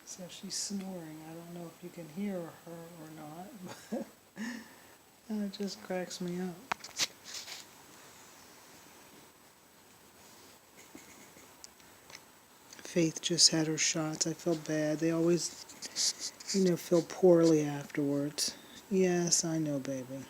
So she's snoring. I don't know if you can hear her or not, but it just cracks me up. Faith just had her shots. I felt bad. They always, feel poorly afterwards. Yes, I know, baby.